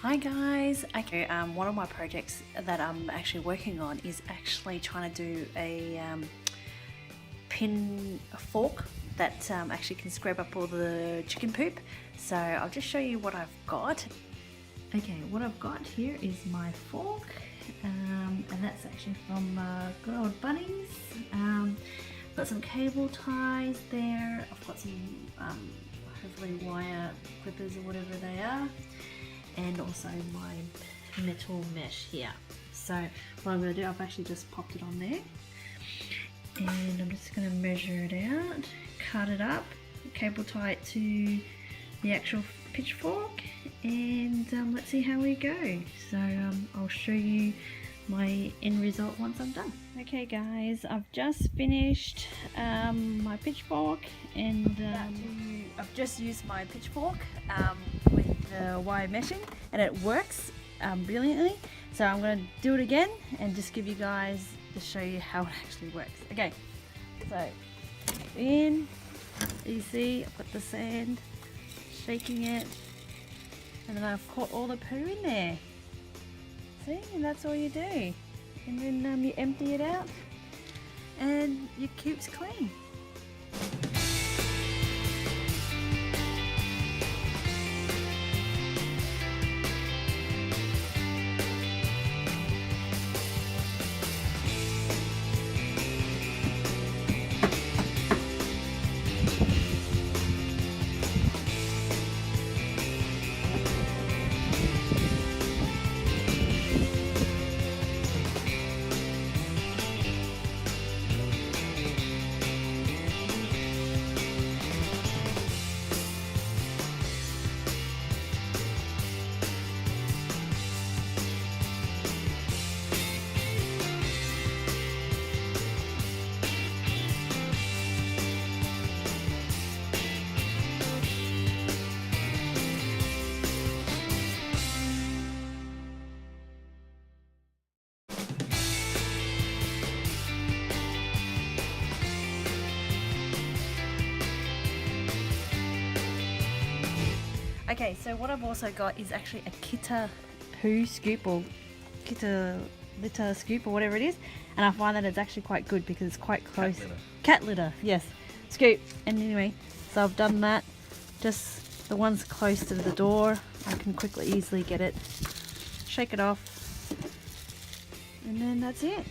Hi guys. Okay, one of my projects that I'm actually working on is actually trying to do a fork that actually can scrape up all the chicken poop. So I'll just show you what I've got. Okay, what I've got here is my fork, and that's actually from good old Bunnings. I've got some cable ties there. I've got some hopefully wire clippers or whatever they are, and also my metal mesh here. So what I'm going to do, I've actually just popped it on there, and I'm just going to measure it out, cut it up, cable tie it to the actual pitchfork, and let's see how we go. So I'll show you my end result once I'm done. Okay guys, I've just finished my pitchfork, and I've just used my pitchfork with the wire meshing, and it works brilliantly. So I'm going to do it again and just give you guys to show you how it actually works. Okay, so in, you see I've got the sand, shaking it, and then I've caught all the poo in there. See, and that's all you do. And then you empty it out and your coop's clean. Okay, so what I've also got is actually a Kita poo scoop, or Kita litter scoop, or whatever it is, and I find that it's actually quite good because it's quite close. Cat litter, yes, scoop. And anyway, so I've done that. Just the ones close to the door, I can quickly, easily get it, shake it off, and then that's it.